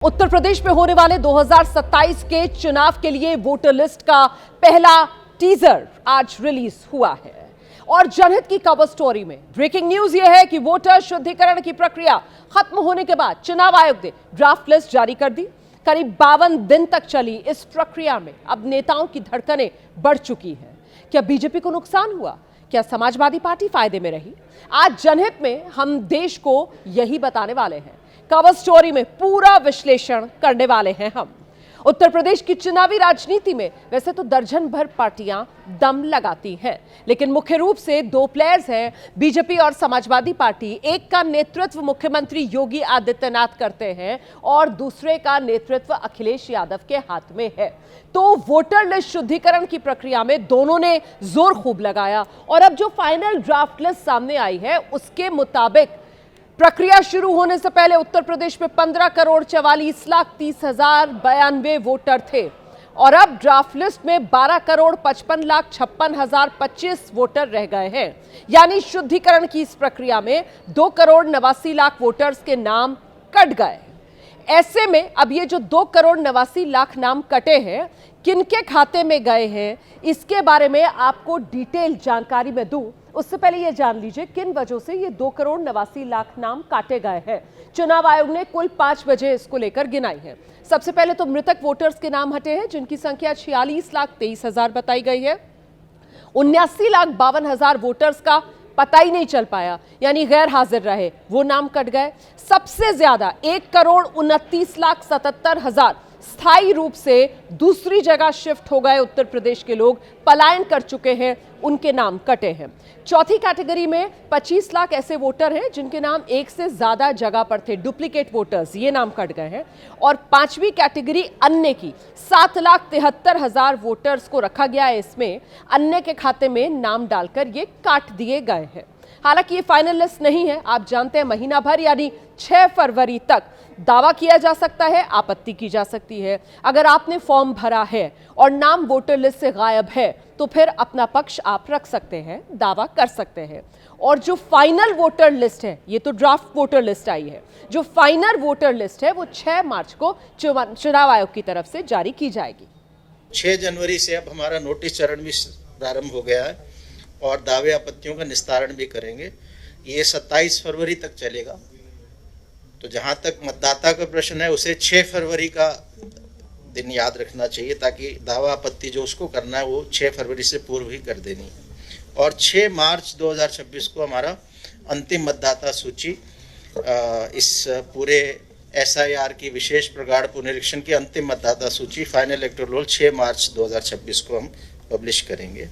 उत्तर प्रदेश में होने वाले 2027 के चुनाव के लिए वोटर लिस्ट का पहला टीजर आज रिलीज हुआ है और जनहित की कवर स्टोरी में ब्रेकिंग न्यूज यह है कि वोटर शुद्धिकरण की प्रक्रिया खत्म होने के बाद चुनाव आयोग ने ड्राफ्ट लिस्ट जारी कर दी। करीब 52 दिन तक चली इस प्रक्रिया में अब नेताओं की धड़कनें बढ़ चुकी हैं। क्या बीजेपी को नुकसान हुआ? क्या समाजवादी पार्टी फायदे में रही? आज जनहित में हम देश को यही बताने वाले हैं। कवर स्टोरी में पूरा विश्लेषण करने वाले हैं हम। उत्तर प्रदेश की चुनावी राजनीति में वैसे तो दर्जन भर पार्टियां दम लगाती हैं, लेकिन मुख्य रूप से दो प्लेयर्स हैं, बीजेपी और समाजवादी पार्टी। एक का नेतृत्व मुख्यमंत्री योगी आदित्यनाथ करते हैं और दूसरे का नेतृत्व अखिलेश यादव के हाथ में है। तो वोटर लिस्ट शुद्धिकरण की प्रक्रिया में दोनों ने जोर खूब लगाया और अब जो फाइनल ड्राफ्ट लिस्ट सामने आई है उसके मुताबिक प्रक्रिया शुरू होने से पहले उत्तर प्रदेश में 15,44,30,092 वोटर थे और अब ड्राफ्ट लिस्ट में 12,55,56,025 वोटर रह गए हैं। यानी शुद्धिकरण की इस प्रक्रिया में 2,89,00,000 वोटर्स के नाम कट गए। ऐसे में अब ये जो 2,89,00,000 नाम कटे हैं, किनके खाते में गए हैं, इसके बारे में आपको डिटेल जानकारी मैं दूं उससे पहले यह जान लीजिए किन वजहों से ये 2,89,00,000 नाम काटे गए हैं। चुनाव आयोग ने कुल 5 वजह इसको लेकर गिनाई है। सबसे पहले तो मृतक वोटर्स के नाम हटे हैं, जिनकी संख्या 46,23,000 बताई गई है। 79,52,000 वोटर्स का पता ही नहीं चल पाया, यानी गैर हाजिर रहे, वो नाम कट गए। सबसे ज्यादा 1,29,77,000 स्थायी रूप से दूसरी जगह शिफ्ट हो गए उत्तर प्रदेश के लोग, पलायन कर चुके हैं, उनके नाम कटे हैं। चौथी कैटेगरी में 25 लाख ऐसे वोटर हैं जिनके नाम एक से ज्यादा जगह पर थे, डुप्लीकेट वोटर्स, ये नाम कट गए हैं। और पांचवी कैटेगरी अन्य की 7,73,000 वोटर्स को रखा गया है। इसमें अन्य के खाते में नाम डालकर ये काट दिए गए हैं। हालांकि ये फाइनल लिस्ट नहीं है, आप जानते हैं महीना भर यानी 6 फरवरी तक दावा किया जा सकता है, आपत्ति की जा सकती है। अगर आपने फॉर्म भरा है और नाम वोटर लिस्ट से गायब है तो फिर अपना पक्ष आप रख सकते हैं, दावा कर सकते हैं। और जो फाइनल वोटर लिस्ट है, ये तो ड्राफ्ट वोटर लिस्ट आई है, जो फाइनल वोटर लिस्ट है वो 6 मार्च को चुनाव आयोग की तरफ से जारी की जाएगी। 6 जनवरी से अब हमारा नोटिस चरण भी प्रारंभ हो गया है और दावे आपत्तियों का निस्तारण भी करेंगे। ये 27 फरवरी तक चलेगा। तो जहां तक मतदाता का प्रश्न है, उसे 6 फरवरी का दिन याद रखना चाहिए, ताकि दावा आपत्ति जो उसको करना है वो 6 फरवरी से पूर्व ही कर देनी है। और 6 मार्च 2026 को हमारा अंतिम मतदाता सूची, इस पूरे SIR की विशेष प्रगाढ़ पुनरीक्षण की अंतिम मतदाता सूची फाइनल इलेक्टोरल रोल 6 मार्च 2026 को हम पब्लिश करेंगे।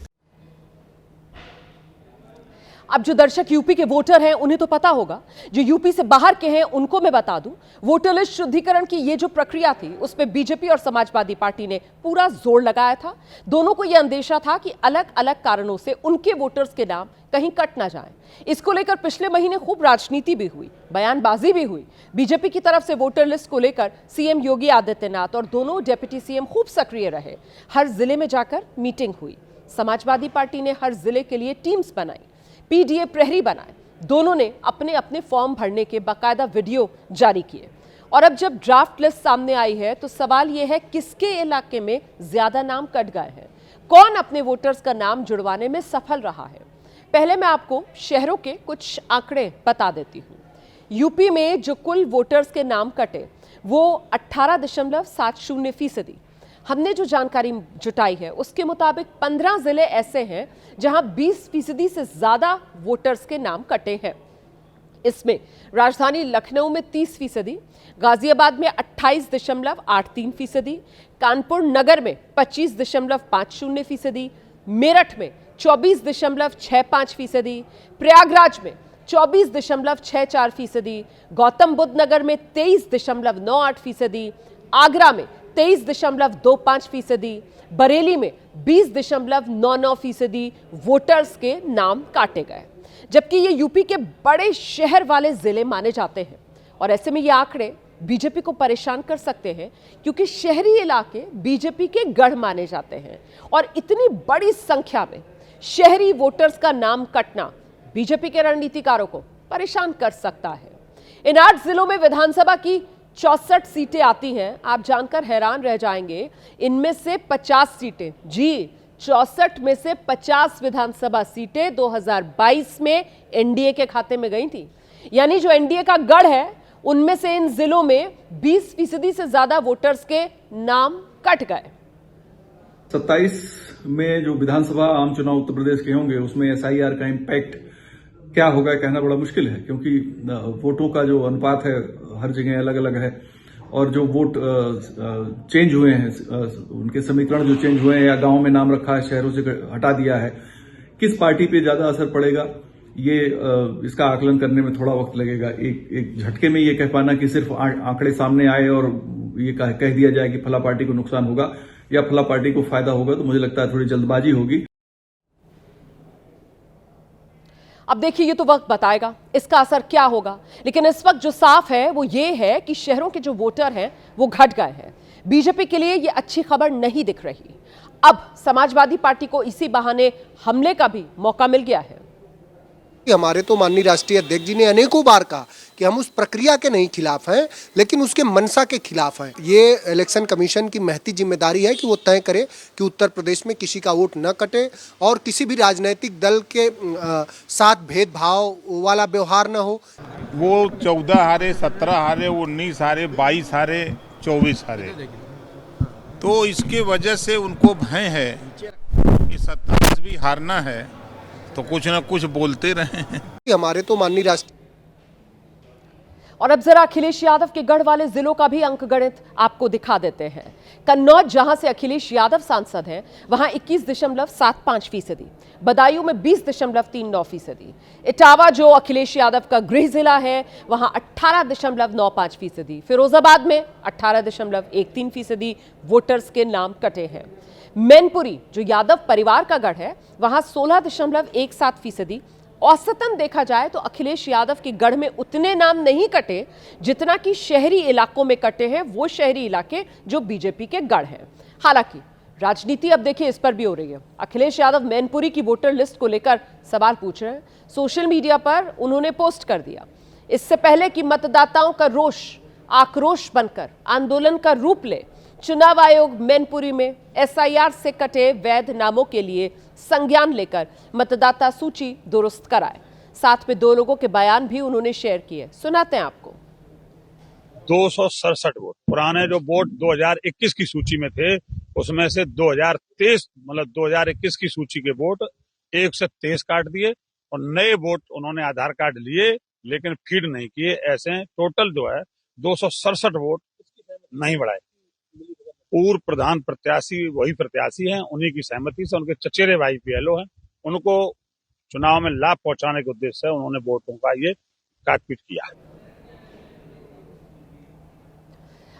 अब जो दर्शक यूपी के वोटर हैं उन्हें तो पता होगा, जो यूपी से बाहर के हैं उनको मैं बता दूं, वोटर लिस्ट शुद्धिकरण की ये जो प्रक्रिया थी उसमें बीजेपी और समाजवादी पार्टी ने पूरा जोर लगाया था। दोनों को यह अंदेशा था कि अलग अलग कारणों से उनके वोटर्स के नाम कहीं कट ना जाए। इसको लेकर पिछले महीने खूब राजनीति भी हुई, बयानबाजी भी हुई। बीजेपी की तरफ से वोटर लिस्ट को लेकर सीएम योगी आदित्यनाथ और दोनों डिप्टी सीएम खूब सक्रिय रहे, हर जिले में जाकर मीटिंग हुई। समाजवादी पार्टी ने हर जिले के लिए टीम्स बनाई, पीडीए प्रहरी बनाए, दोनों ने अपने अपने फॉर्म भरने के बाकायदा वीडियो जारी किए। और अब जब ड्राफ्ट लिस्ट सामने आई है तो सवाल यह है किसके इलाके में ज्यादा नाम कट गए हैं, कौन अपने वोटर्स का नाम जुड़वाने में सफल रहा है। पहले मैं आपको शहरों के कुछ आंकड़े बता देती हूँ। यूपी में जो कुल वोटर्स के नाम कटे वो 18.70%। हमने जो जानकारी जुटाई है उसके मुताबिक 15 जिले ऐसे हैं जहां 20% से ज्यादा वोटर्स के नाम कटे हैं। इसमें राजधानी लखनऊ में 30%, गाजियाबाद में 28.83%, कानपुर नगर में 25.50%, मेरठ में 24.65%, प्रयागराज में 24.64%, गौतम बुद्ध नगर में 23.98%, आगरा में 23.25%, बरेली में 20.99% वोटर्स के नाम काटे गए। जबकि ये यूपी के बड़े शहर वाले जिले माने जाते हैं और ऐसे में ये आंकड़े बीजेपी को परेशान कर सकते हैं, क्योंकि शहरी इलाके बीजेपी के गढ़ माने जाते हैं और इतनी बड़ी संख्या में शहरी वोटर्स का नाम कटना बीजेपी के रणनीतिकारों को परेशान कर सकता है। इन 8 जिलों में विधानसभा की 64 सीटें आती हैं। आप जानकर हैरान रह जाएंगे, इनमें से 50 सीटें, जी 64 में से 50 विधानसभा सीटें 2022 में एनडीए के खाते में गई थी। यानी जो एनडीए का गढ़ है, उनमें से इन जिलों में 20% से ज्यादा वोटर्स के नाम कट गए। 27 में जो विधानसभा आम चुनाव उत्तर प्रदेश के होंगे, उसमें एसआईआर का इम्पैक्ट क्या होगा कहना बड़ा मुश्किल है, क्योंकि वोटों का जो अनुपात है हर जगह अलग अलग है, और जो वोट चेंज हुए हैं, उनके समीकरण जो चेंज हुए हैं या गांव में नाम रखा है, शहरों से हटा दिया है, किस पार्टी पे ज्यादा असर पड़ेगा, ये इसका आकलन करने में थोड़ा वक्त लगेगा। एक झटके में ये कह पाना कि सिर्फ आंकड़े सामने आए और ये कह दिया जाए कि फला पार्टी को नुकसान होगा या फला पार्टी को फायदा होगा, तो मुझे लगता है थोड़ी जल्दबाजी होगी। अब देखिए, ये तो वक्त बताएगा इसका असर क्या होगा, लेकिन इस वक्त जो साफ है वो ये है कि शहरों के जो वोटर हैं वो घट गए हैं। बीजेपी के लिए ये अच्छी खबर नहीं दिख रही। अब समाजवादी पार्टी को इसी बहाने हमले का भी मौका मिल गया है। हमारे तो माननीय राष्ट्रीय अध्यक्ष जी ने अनेकों बार कहा कि हम उस प्रक्रिया के नहीं खिलाफ हैं, लेकिन उसके मंशा के खिलाफ हैं। ये इलेक्शन कमीशन की महती जिम्मेदारी है कि वो तय करे कि उत्तर प्रदेश में किसी का वोट न कटे और किसी भी राजनीतिक दल के साथ भेदभाव वाला व्यवहार न हो। वो 14 हारे, 17 हारे, 19 हारे, 22 हारे, 24 हारे, तो इसके वजह से उनको भय है कि 27 भी हारना है, तो कुछ ना कुछ बोलते रहे हैं। हमारे तो माननीय राष्ट्र और अब जरा अखिलेश यादव के गढ़ वाले जिलों का भी अंकगणित आपको दिखा देते हैं। कन्नौज, जहां से अखिलेश यादव सांसद हैं, वहां 21.75%, बदायूं में 20.39%, इटावा जो अखिलेश यादव का गृह जिला है वहां 18.95%, फिरोजाबाद में 18.13% वोटर्स के नाम कटे हैं। मैनपुरी जो यादव परिवार का गढ़ है वहां 16.17%। औसतन देखा जाए तो अखिलेश यादव के गढ़ में उतने नाम नहीं कटे जितना कि शहरी इलाकों में कटे हैं, वो शहरी इलाके जो बीजेपी के गढ़ हैं। हालांकि राजनीति अब देखिए इस पर भी हो रही है। अखिलेश यादव मैनपुरी की वोटर लिस्ट को लेकर सवाल पूछ रहे हैं। सोशल मीडिया पर उन्होंने पोस्ट कर दिया, इससे पहले कि मतदाताओं का रोष आक्रोश बनकर आंदोलन का रूप ले, चुनाव आयोग मैनपुरी में एसआईआर से कटे वैध नामों के लिए संज्ञान लेकर मतदाता सूची दुरुस्त कराए। साथ में 2 लोगों के बयान भी उन्होंने शेयर किए, सुनाते हैं आपको। 267 वोट पुराने जो वोट 2021 की सूची में थे, उसमें से 2023 मतलब 2021 की सूची के वोट 123 काट दिए और नए वोट उन्होंने आधार कार्ड लिए लेकिन फीड नहीं किए। ऐसे टोटल जो है 267 वोट नहीं बढ़ाए। पूर्व प्रधान प्रत्याशी वही प्रत्याशी हैं, उन्हीं की सहमति से उनके चचेरे भाई पीएलओ हैं, उनको चुनाव में लाभ पहुंचाने के उद्देश्य से उन्होंने वोटों का ये काटपीट किया।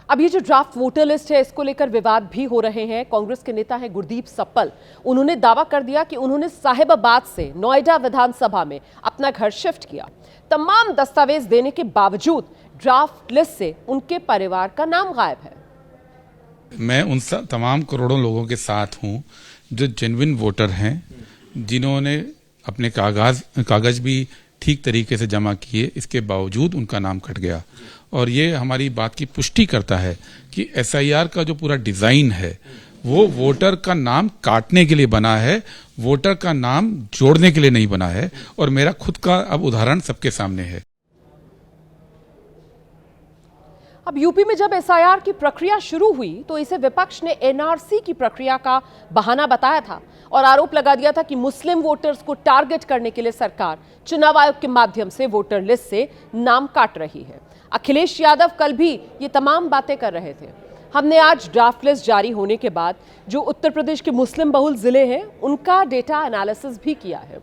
अब ये जो ड्राफ्ट वोटर लिस्ट है, इसको लेकर विवाद भी हो रहे हैं। कांग्रेस के नेता हैं गुरदीप सप्पल, उन्होंने दावा कर दिया कि उन्होंने साहिबाबाद से नोएडा विधानसभा में अपना घर शिफ्ट किया। तमाम दस्तावेज देने के बावजूद ड्राफ्ट लिस्ट से उनके परिवार का नाम गायब है। मैं उन तमाम करोड़ों लोगों के साथ हूं जो जेन्युइन वोटर हैं, जिन्होंने अपने कागज भी ठीक तरीके से जमा किए, इसके बावजूद उनका नाम कट गया। और ये हमारी बात की पुष्टि करता है कि एसआईआर का जो पूरा डिजाइन है वो वोटर का नाम काटने के लिए बना है, वोटर का नाम जोड़ने के लिए नहीं बना है। और मेरा खुद का अब उदाहरण सबके सामने है। अब यूपी में जब एसआईआर की प्रक्रिया शुरू हुई तो इसे विपक्ष ने एनआरसी की प्रक्रिया का बहाना बताया था और आरोप लगा दिया था कि मुस्लिम वोटर्स को टारगेट करने के लिए सरकार चुनाव आयोग के माध्यम से वोटर लिस्ट से नाम काट रही है। अखिलेश यादव कल भी ये तमाम बातें कर रहे थे। हमने आज ड्राफ्ट लिस्ट जारी होने के बाद जो उत्तर प्रदेश के मुस्लिम बहुल जिले हैं उनका डेटा एनालिसिस भी किया है।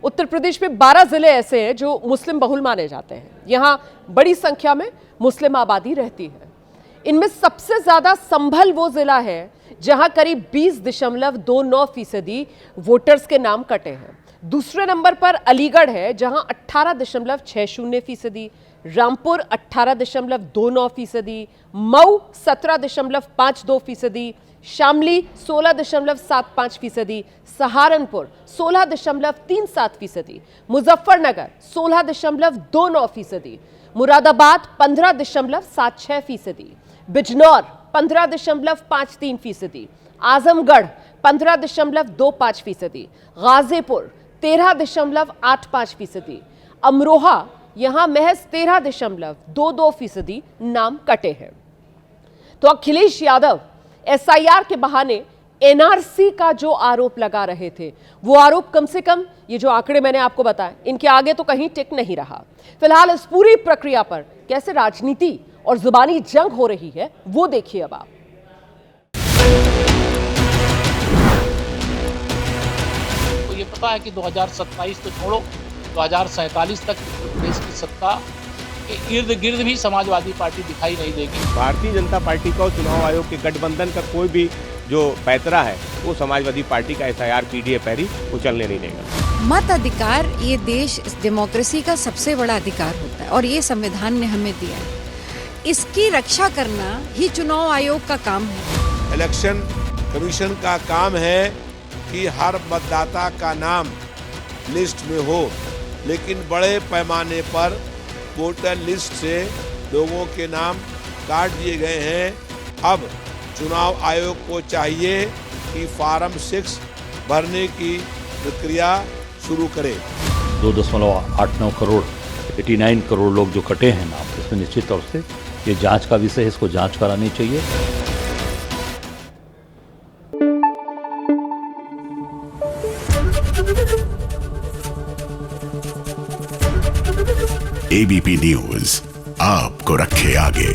उत्तर प्रदेश में 12 जिले ऐसे हैं जो मुस्लिम बहुल माने जाते हैं। यहाँ बड़ी संख्या में मुस्लिम आबादी रहती है। इनमें सबसे ज्यादा संभल वो जिला है जहां करीब 20.29% वोटर्स के नाम कटे हैं। दूसरे नंबर पर अलीगढ़ है जहां 18.60%, रामपुर 18.29%, मऊ 17.52%, शामली 16.75%, सहारनपुर 16.37%, मुजफ्फरनगर 16.29%, मुरादाबाद 15.76%, बिजनौर 15.53%, आजमगढ़ 15.25%, गाजीपुर 13.85%, अमरोहा यहां महज 13.22% नाम कटे हैं। तो अखिलेश यादव एसआईआर के बहाने एनआरसी का जो आरोप लगा रहे थे, वो आरोप कम से कम ये जो आंकड़े मैंने आपको बताए, इनके आगे तो कहीं टिक नहीं रहा। फिलहाल इस पूरी प्रक्रिया पर कैसे राजनीति और जुबानी जंग हो रही है, वो देखिए अब आप। तो ये पता है कि 2027 तो छोड़ो, 2047 तक देश की सत्ता के इर्द गिर्द भी समाजवादी पार्टी दिखाई नहीं देगी। भारतीय जनता पार्टी का और चुनाव आयोग के गठबंधन का कोई भी जो पैतरा है वो समाजवादी पार्टी का एसआईआर पीडीएफ है वो चलने नहीं देगा। मत अधिकार ये देश डेमोक्रेसी का सबसे बड़ा अधिकार होता है और ये संविधान ने हमें दिया है। इसकी रक्षा करना ही चुनाव आयोग का काम है। इलेक्शन कमीशन का काम है कि हर मतदाता का नाम लिस्ट में हो, लेकिन बड़े पैमाने पर वोटर लिस्ट से लोगों के नाम काट दिए गए हैं। अब चुनाव आयोग को चाहिए कि फॉर्म 6 भरने की प्रक्रिया शुरू करे। 2.89 करोड़ 89 करोड़ लोग जो कटे हैं नाम, इसमें निश्चित तौर से ये जांच का विषय है, इसको जांच करानी चाहिए। एबीपी न्यूज आपको रखे आगे।